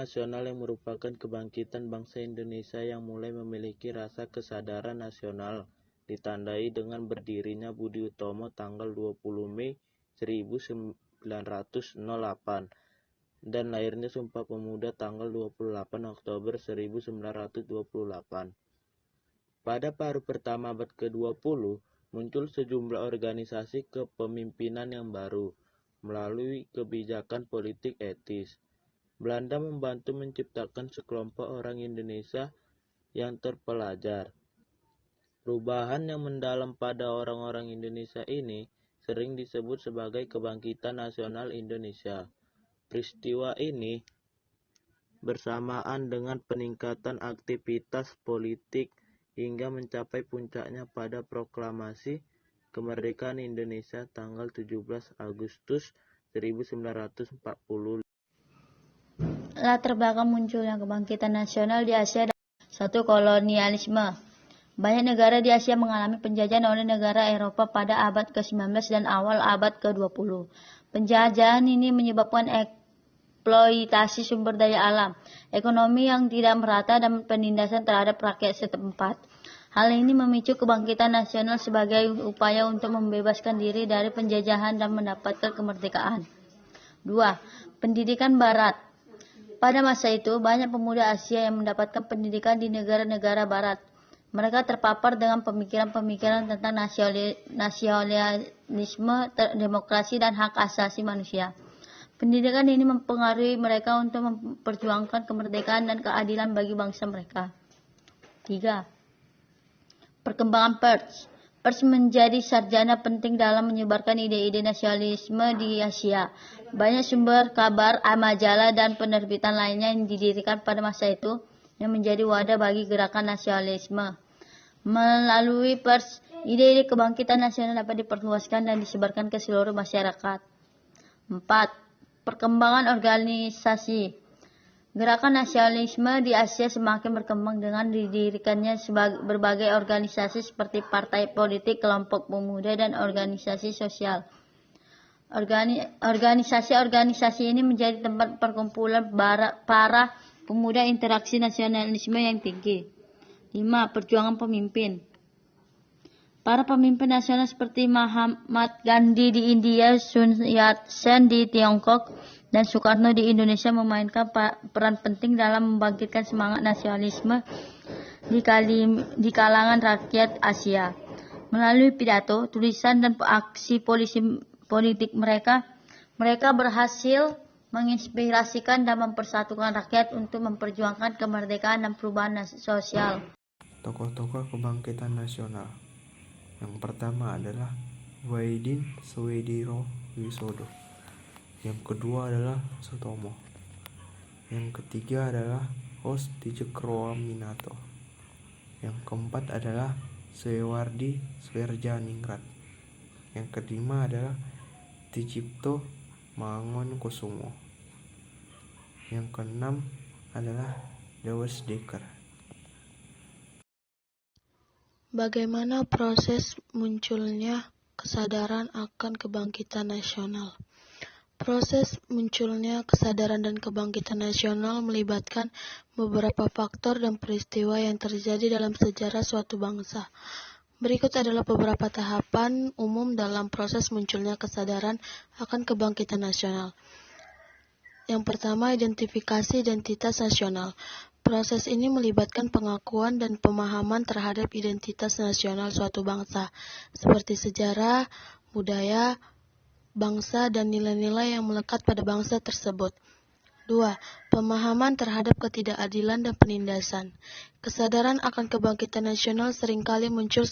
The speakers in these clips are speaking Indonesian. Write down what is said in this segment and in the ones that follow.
nasional yang merupakan kebangkitan bangsa Indonesia yang mulai memiliki rasa kesadaran nasional, ditandai dengan berdirinya Budi Utomo tanggal 20 Mei 1908 dan lahirnya Sumpah Pemuda tanggal 28 Oktober 1928. Pada paruh pertama abad ke-20, muncul sejumlah organisasi kepemimpinan yang baru melalui kebijakan politik etis. Belanda membantu menciptakan sekelompok orang Indonesia yang terpelajar. Perubahan yang mendalam pada orang-orang Indonesia ini sering disebut sebagai kebangkitan nasional Indonesia. Peristiwa ini bersamaan dengan peningkatan aktivitas politik hingga mencapai puncaknya pada proklamasi kemerdekaan Indonesia tanggal 17 Agustus 1945. Latar belakang munculnya kebangkitan nasional di Asia. 1. Kolonialisme. Banyak negara di Asia mengalami penjajahan oleh negara Eropa pada abad ke-19 dan awal abad ke-20. Penjajahan ini menyebabkan eksploitasi sumber daya alam, ekonomi yang tidak merata, dan penindasan terhadap rakyat setempat. Hal ini memicu kebangkitan nasional sebagai upaya untuk membebaskan diri dari penjajahan dan mendapatkan kemerdekaan. 2. Pendidikan Barat. Pada masa itu, banyak pemuda Asia yang mendapatkan pendidikan di negara-negara Barat. Mereka terpapar dengan pemikiran-pemikiran tentang nasionalisme, demokrasi, dan hak asasi manusia. Pendidikan ini mempengaruhi mereka untuk memperjuangkan kemerdekaan dan keadilan bagi bangsa mereka. 3. Perkembangan pers. Pers menjadi sarjana penting dalam menyebarkan ide-ide nasionalisme di Asia. Banyak sumber kabar, majalah, dan penerbitan lainnya yang didirikan pada masa itu yang menjadi wadah bagi gerakan nasionalisme. Melalui pers, ide-ide kebangkitan nasional dapat diperluaskan dan disebarkan ke seluruh masyarakat. 4. Perkembangan organisasi. Gerakan nasionalisme di Asia semakin berkembang dengan didirikannya berbagai organisasi seperti partai politik, kelompok pemuda, dan organisasi sosial. Organisasi-organisasi ini menjadi tempat perkumpulan para pemuda interaksi nasionalisme yang tinggi. 5. Perjuangan pemimpin. Para pemimpin nasional seperti Mahatma Gandhi di India, Sun Yat-sen di Tiongkok, dan Soekarno di Indonesia memainkan peran penting dalam membangkitkan semangat nasionalisme di kalangan rakyat Asia. Melalui pidato, tulisan, dan aksi politik mereka berhasil menginspirasikan dan mempersatukan rakyat untuk memperjuangkan kemerdekaan dan perubahan sosial. Tokoh-tokoh kebangkitan nasional. Yang pertama adalah Wahidin Soedirowisodo. Yang kedua adalah Sutomo. Yang ketiga adalah Hos Tijekroaminato. Yang keempat adalah Suewardi Swerjaningrat. Yang kelima adalah Tijipto Mangunkusumo. Yang keenam adalah Dewes Dekker. Bagaimana proses munculnya kesadaran akan kebangkitan nasional? Proses munculnya kesadaran dan kebangkitan nasional melibatkan beberapa faktor dan peristiwa yang terjadi dalam sejarah suatu bangsa. Berikut adalah beberapa tahapan umum dalam proses munculnya kesadaran akan kebangkitan nasional. Yang pertama, identifikasi identitas nasional. Proses ini melibatkan pengakuan dan pemahaman terhadap identitas nasional suatu bangsa, seperti sejarah, budaya, bangsa, dan nilai-nilai yang melekat pada bangsa tersebut. 2. Pemahaman terhadap ketidakadilan dan penindasan. Kesadaran akan kebangkitan nasional seringkali muncul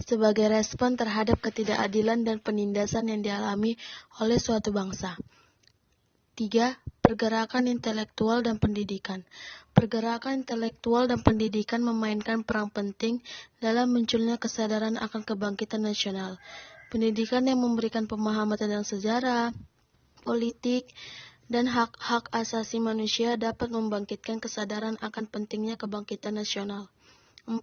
sebagai respon terhadap ketidakadilan dan penindasan yang dialami oleh suatu bangsa. 3. Pergerakan intelektual dan pendidikan. Pergerakan intelektual dan pendidikan memainkan peran penting dalam munculnya kesadaran akan kebangkitan nasional. Pendidikan yang memberikan pemahaman tentang sejarah, politik, dan hak-hak asasi manusia dapat membangkitkan kesadaran akan pentingnya kebangkitan nasional. 4.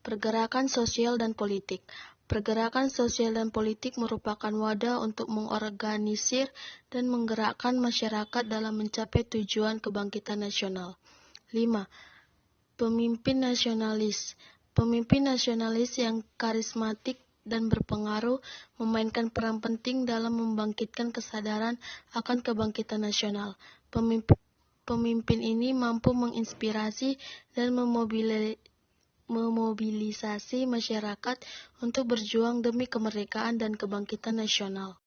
Pergerakan sosial dan politik. Pergerakan sosial dan politik merupakan wadah untuk mengorganisir dan menggerakkan masyarakat dalam mencapai tujuan kebangkitan nasional. 5. Pemimpin nasionalis. Pemimpin nasionalis yang karismatik dan berpengaruh memainkan peran penting dalam membangkitkan kesadaran akan kebangkitan nasional. Pemimpin ini mampu menginspirasi dan memobilisasi masyarakat untuk berjuang demi kemerdekaan dan kebangkitan nasional.